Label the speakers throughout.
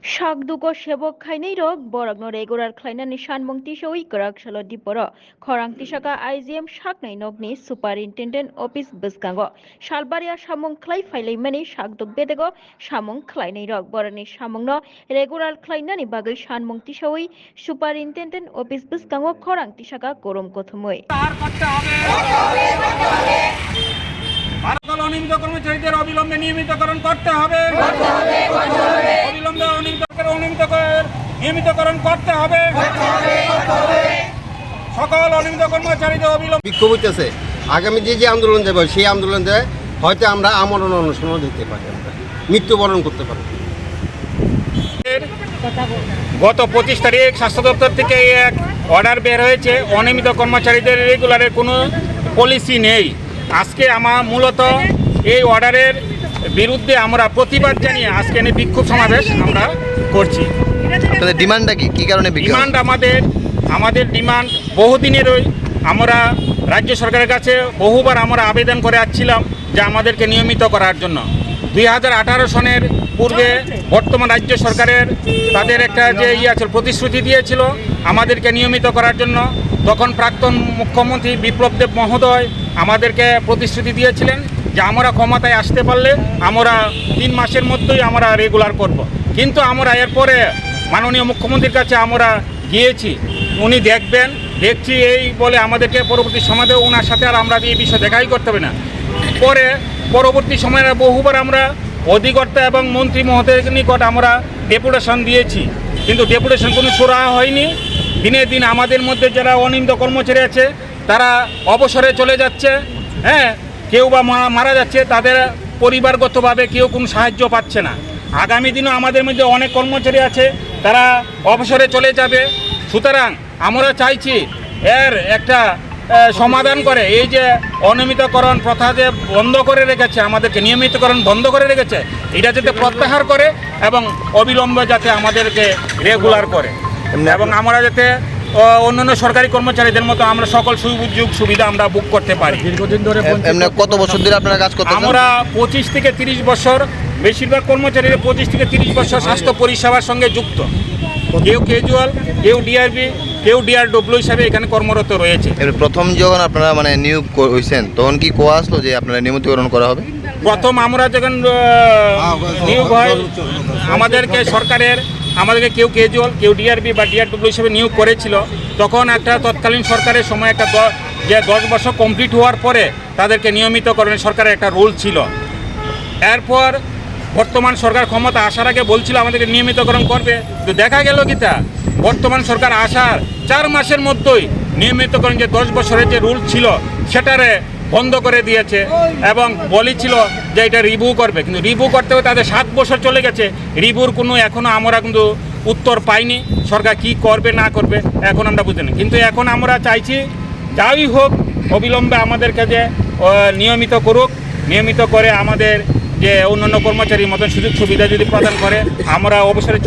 Speaker 1: Shagdugo Shebok Kainai Rog, Boragno Regular Kleina Nishan Mongtisho Ikarak Shalo Diporo, Korang Tishaka IZM Shaknai Nogni, Superintendent Office Buskango, Shalbaria Shamong Clay File Mani Shagdug Bedego, Shamong Kleinai Rog, Borani Shamongno, Regular Kleinani Bagai Shan Mongtisho, Superintendent Office Buskango, Korang Tishaka Korum Kotumui.
Speaker 2: অনিয়মিত কর্মচারীদের অবিলম্বে নিয়মিতকরণ করতে হবে অবিলম্বে নিয়মিতকরণ করতে হবে সকল অনিয়মিত কর্মচারীদের অবিলম্বে
Speaker 3: বিক্ষোভ হইতেছে। আগামী যে আন্দোলন যাবে সেই আন্দোলনে হয়তো আমরা আমরণ অনশনও দিতে পারি, আমরা মৃত্যুবরণ করতে পারি।
Speaker 2: গত 25 তারিখ স্বাস্থ্য দপ্তর থেকে এক অর্ডার বের হয়েছে, অনিয়মিত কর্মচারীদের রেগুলারের কোনো পলিসি নেই। আজকে আমার মূলত এই অর্ডারের বিরুদ্ধে আমরা প্রতিবাদ জানিয়ে আজকে বিক্ষোভ সমাবেশ আমরা করছি।
Speaker 4: আপনাদের ডিমান্ডটা কি কারণে?
Speaker 2: ডিমান্ড আমাদের ডিমান্ড বহুদিনেরই। আমরা রাজ্য সরকারের কাছে বহুবার আমরা আবেদন করে আসছিলাম যে আমাদেরকে নিয়মিত করার জন্য। 2018 সনের পূর্বে বর্তমান রাজ্য সরকারের তাদের একটা যে প্রতিশ্রুতি দিয়েছিল আমাদেরকে নিয়মিত করার জন্য। তখন প্রাক্তন মুখ্যমন্ত্রী বিপ্লব দেব মহোদয় আমাদেরকে প্রতিশ্রুতি দিয়েছিলেন যে আমরা ক্ষমতায় আসতে পারলে আমরা 3 মাসের মধ্যেই আমরা রেগুলার করব। কিন্তু আমরা এরপরে মাননীয় মুখ্যমন্ত্রীর কাছে আমরা গিয়েছি, উনি দেখছি এই বলে আমাদেরকে পরবর্তী সময়ে ওনার সাথে আর আমরা এই বিষয়ে দেখাই করতে হবে না। পরবর্তী সময়ে বহুবার আমরা অধিকর্তা এবং মন্ত্রী মহোদয়ের নিকট আমরা ডেপুটেশন দিয়েছি, কিন্তু ডেপুটেশন কোনো সুরাহা হয়নি। দিনে দিন আমাদের মধ্যে যারা অনিয়মিত কর্মচারী আছে তারা অবসরে চলে যাচ্ছে, কেউ বা মারা যাচ্ছে, তাদের পরিবারগতভাবে কেউ কোনো সাহায্য পাচ্ছে না। আগামী দিনও আমাদের মধ্যে অনেক কর্মচারী আছে তারা অবসরে চলে যাবে। সুতরাং আমরা চাইছি এর একটা সমাধান করে, এই যে অনিয়মিতকরণ প্রথা যে বন্ধ করে রেখেছে, আমাদেরকে নিয়মিতকরণ বন্ধ করে রেখেছে, এটা যাতে প্রত্যাহার করে এবং অবিলম্বে যাতে আমাদেরকে রেগুলার করে এবং আমরা যাতে অন্যান্য সরকারি কর্মচারীদের মতো আমরা সকল সুযোগ সুবিধা আমরা বুক করতে পারি।
Speaker 4: দীর্ঘদিন ধরে কত বছর ধরে আপনারা কাজ করতেছেন?
Speaker 2: আমরা 25 থেকে 30 বছর, বেশিরভাগ কর্মচারীরা 25 থেকে 30 বছর স্বাস্থ্য পরিষেবার সঙ্গে যুক্ত। কেউ ক্যাজুয়াল, কেউ ডিআরবি, কেউ ডিআরডব্লিউ হিসাবে এখানে কর্মরত রয়েছে।
Speaker 4: প্রথম যখন আপনারা নিয়োগ হয়েছেন তখন কি কোয়া আসলো যে আপনারা নিয়মিতকরণ করা হবে?
Speaker 2: প্রথম আমরা যখন নিয়োগ হয় আমাদেরকে আমাদেরকে কেউ ক্যাজুয়াল, কেউ ডিআরবি বা ডিআরডব্লিউ হিসেবে নিয়োগ করেছিল। তখন একটা তৎকালীন সরকারের সময় একটা যে 10 বছর কমপ্লিট হওয়ার পরে তাদেরকে নিয়মিতকরণের সরকারের একটা রুল ছিল। এরপর বর্তমান সরকার ক্ষমতা আসার আগে বলছিল আমাদেরকে নিয়মিতকরণ করবে, তো দেখা গেল কি তা বর্তমান সরকার আসার 4 মাসের মধ্যেই নিয়মিতকরণ যে 10 বছরের যে রুল ছিল সেটারে বন্ধ করে দিয়েছে এবং বলেছিল যে এটা রিভিউ করবে, কিন্তু রিভিউ করতে হবে তাদের 7 বছর চলে গেছে। রিভিউর কোনো এখনও আমরা কিন্তু উত্তর পাইনি, সরকার কি করবে না করবে এখন আমরা বুঝিনি। কিন্তু এখন আমরা চাইছি যাই হোক অবিলম্বে আমাদেরকে যে নিয়মিত করুক, নিয়মিত করে আমাদের যে অন্যান্য কর্মচারীর মতন সুযোগ সুবিধা যদি প্রদান করে, আমরা অবসরে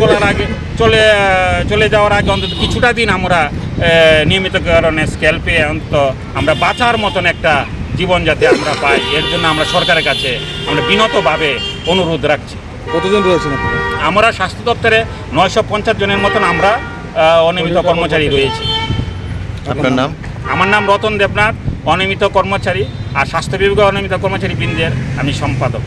Speaker 2: চলে যাওয়ার আগে অন্তত কিছুটা দিন আমরা নিয়মিতকরণের স্কেল পেয়ে অন্তত আমরা বাঁচার মতন একটা জীবন যাতে আমরা পাই, এর জন্য আমরা সরকারের কাছে আমরা বিনতভাবে অনুরোধ রাখছি।
Speaker 4: কতজন রয়েছেন
Speaker 2: আমরা স্বাস্থ্য দপ্তরে 950 জনের মতন আমরা অনিয়মিত কর্মচারী রয়েছি।
Speaker 4: আপনার নাম?
Speaker 2: আমার নাম রতন দেবনাথ, অনিয়মিত কর্মচারী আর স্বাস্থ্য বিভাগে অনিয়মিত কর্মচারী বৃন্দের আমি সম্পাদক।